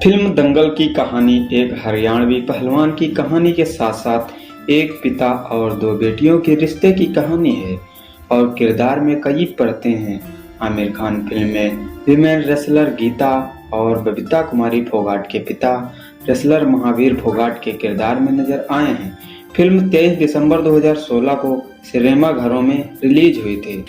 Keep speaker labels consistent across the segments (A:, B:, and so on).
A: Film दंगल की कहानी एक हरियाणवी पहलवान की कहानी के साथ साथ एक पिता और दो बेटियों के रिश्ते की कहानी है और किरदार में कई परतें हैं। आमिर खान फिल्म में विमेन रेसलर गीता और बबीता कुमारी फोगाट के पिता रेसलर महावीर फोगाट के किरदार में नजर आए हैं। फिल्म 23 दिसंबर 2016 को सिनेमा घरों में रिलीज हुई थी।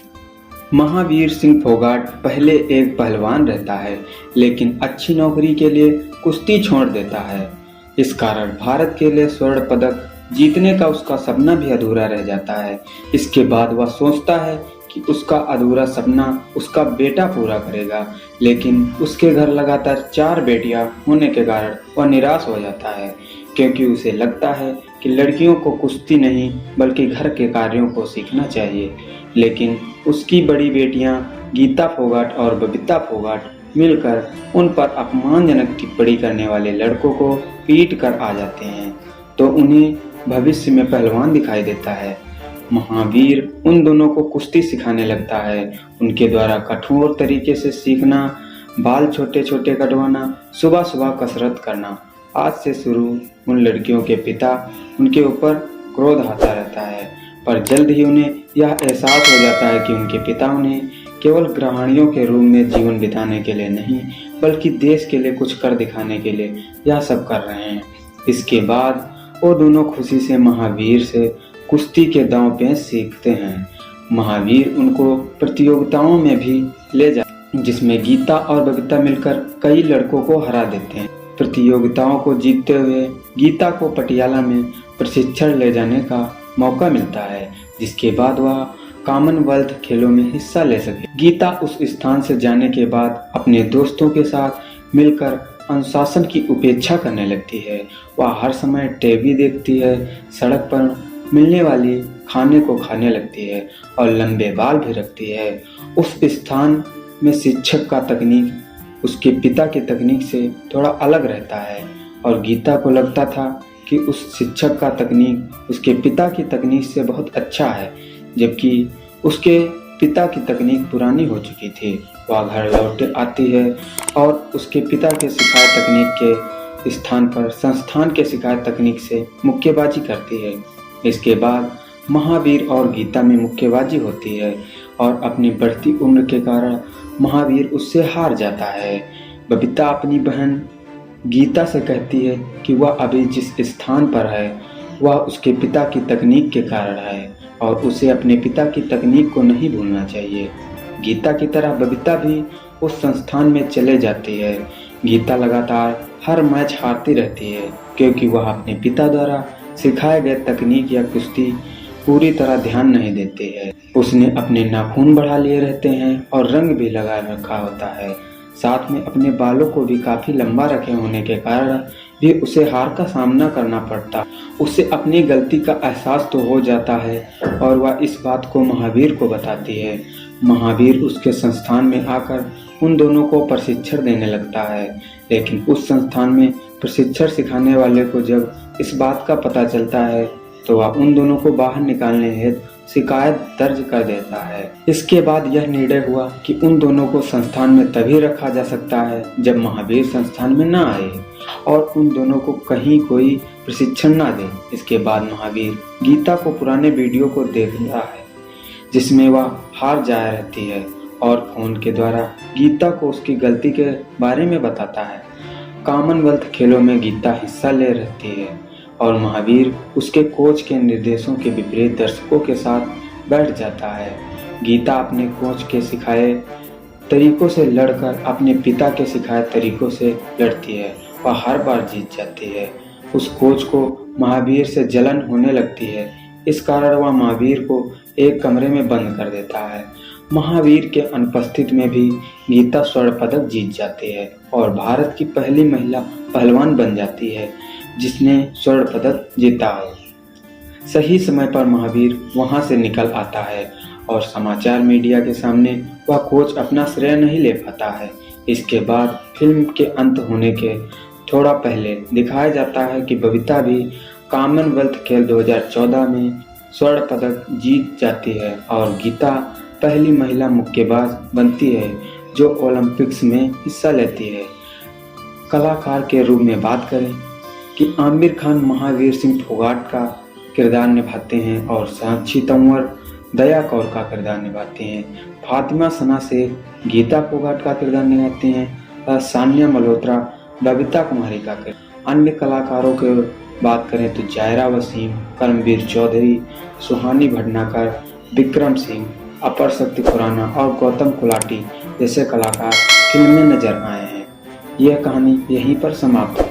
A: महावीर सिंह फोगाट पहले एक पहलवान रहता है, लेकिन अच्छी नौकरी के लिए कुश्ती छोड़ देता है। इस कारण भारत के लिए स्वर्ण पदक जीतने का उसका सपना भी अधूरा रह जाता है। इसके बाद वह सोचता है कि उसका अधूरा सपना उसका बेटा पूरा करेगा, लेकिन उसके घर लगातार 4 बेटियां होने के कारण वह निराश हो जाता है, क्योंकि उसे लगता है कि लड़कियों को कुश्ती नहीं बल्कि घर के कार्यों को सीखना चाहिए। लेकिन उसकी बड़ी बेटियां गीता फोगाट और बबीता फोगाट मिलकर उन पर अपमानजनक टिप्पणी करने वाले लड़कों को पीट कर आ जाते हैं, तो उन्हें भविष्य में पहलवान दिखाई देता है। महावीर उन दोनों को कुश्ती सिखाने लगता है। उनके द्वारा कठोर तरीके से सीखना, बाल छोटे छोटे कटवाना, सुबह सुबह कसरत करना। आज से शुरू उन लड़कियों के पिता उनके ऊपर क्रोध आता रहता है, पर जल्द ही उन्हें यह एहसास हो जाता है कि उनके पिता उन्हें केवल गृहिणियों के रूप में जीवन बिताने के लिए नहीं, बल्कि देश के लिए कुछ कर दिखाने के लिए यह सब कर रहे हैं। इसके बाद वो दोनों खुशी से महावीर से कुश्ती के दांव पेच सीखते हैं। महावीर उनको प्रतियोगिताओं में भी ले जाते हैं, जिसमें गीता और बबीता मिलकर कई लड़कों को हरा देते हैं। प्रतियोगिताओं को जीतते हुए गीता को पटियाला में प्रशिक्षण ले जाने का मौका मिलता है, जिसके बाद वह कॉमनवेल्थ खेलों में हिस्सा ले सके। गीता उस स्थान से जाने के बाद अपने दोस्तों के साथ मिलकर अनुशासन की उपेक्षा करने लगती है। वह हर समय टीवी देखती है, सड़क पर मिलने वाली खाने को खाने लगती है और लंबे बाल भी रखती है। उस स्थान में शिक्षक का तकनीक उसके पिता की तकनीक से थोड़ा अलग रहता है और गीता को लगता था कि उस शिक्षक का तकनीक उसके पिता की तकनीक से बहुत अच्छा है, जबकि उसके पिता की तकनीक पुरानी हो चुकी थी। वह घर लौट आती है और उसके पिता के सिखाए तकनीक के स्थान पर संस्थान के सिखाए तकनीक से मुक्केबाजी करती है। इसके बाद महावीर और गीता में मुक्केबाजी होती है और अपनी बढ़ती उम्र के कारण महावीर उससे हार जाता है। बबीता अपनी बहन गीता से कहती है कि वह अभी जिस स्थान पर है वह उसके पिता की तकनीक के कारण है और उसे अपने पिता की तकनीक को नहीं भूलना चाहिए। गीता की तरह बबीता भी उस संस्थान में चले जाती है। गीता लगातार हर मैच हारती रहती है, क्योंकि वह अपने पिता द्वारा सिखाए गए तकनीक या कुश्ती पूरी तरह ध्यान नहीं देती है। उसने अपने नाखून बढ़ा लिए रहते हैं और रंग भी लगा रखा होता है। साथ में अपने बालों को भी काफी लंबा रखे होने के कारण भी उसे हार का सामना करना पड़ता। उसे अपनी गलती का एहसास तो हो जाता है और वह इस बात को महावीर को बताती है। महावीर उसके संस्थान में आकर उन दोनों को प्रशिक्षण देने लगता है, लेकिन उस संस्थान में प्रशिक्षण सिखाने वाले को जब इस बात का पता चलता है तो वह उन दोनों को बाहर निकालने हेतु शिकायत दर्ज कर देता है। इसके बाद यह निर्णय हुआ कि उन दोनों को संस्थान में तभी रखा जा सकता है जब महावीर संस्थान में न आए और उन दोनों को कहीं कोई प्रशिक्षण न दे। इसके बाद महावीर गीता को पुराने वीडियो को देखता है, जिसमें वह हार जा रहती है और फोन के द्वारा गीता को उसकी गलती के बारे में बताता है। कॉमनवेल्थ खेलों में गीता हिस्सा ले रहती है और महावीर उसके कोच के निर्देशों के विपरीत दर्शकों के साथ बैठ जाता है। गीता अपने कोच के सिखाए तरीकों से लड़कर अपने पिता के सिखाए तरीकों से लड़ती है। वह हर बार जीत जाती है। उस कोच को महावीर से जलन होने लगती है। इस कारण वह महावीर को एक कमरे में बंद कर देता है। महावीर के अनुपस्थित में भी गीता स्वर्ण पदक जीत जाती है और भारत की पहली महिला पहलवान बन जाती है जिसने स्वर्ण पदक जीता है। सही समय पर महावीर वहां से निकल आता है और समाचार मीडिया के सामने वह कोच अपना श्रेय नहीं ले पाता है। इसके बाद फिल्म के अंत होने के थोड़ा पहले दिखाया जाता है कि बबीता भी कॉमनवेल्थ खेल 2014 में स्वर्ण पदक जीत जाती है और गीता पहली महिला मुक्केबाज बनती है जो ओलंपिक्स में हिस्सा लेती है। कलाकार के रूप में बात करें कि आमिर खान महावीर सिंह फोगाट का किरदार निभाते हैं और साक्षी तंवर दया कौर का किरदार निभाते हैं। फातिमा सना शेख गीता फोगाट का किरदार निभाते हैं और सान्या मल्होत्रा बबीता कुमारी का किरदार। अन्य कलाकारों के बात करें तो जायरा वसीम, करमवीर चौधरी, सुहानी भटनागर, विक्रम सिंह, अपर शक्ति खुराना और गौतम गुलाटी जैसे कलाकार फिल्म में नजर आए हैं। यह कहानी यहीं पर समाप्त हुई।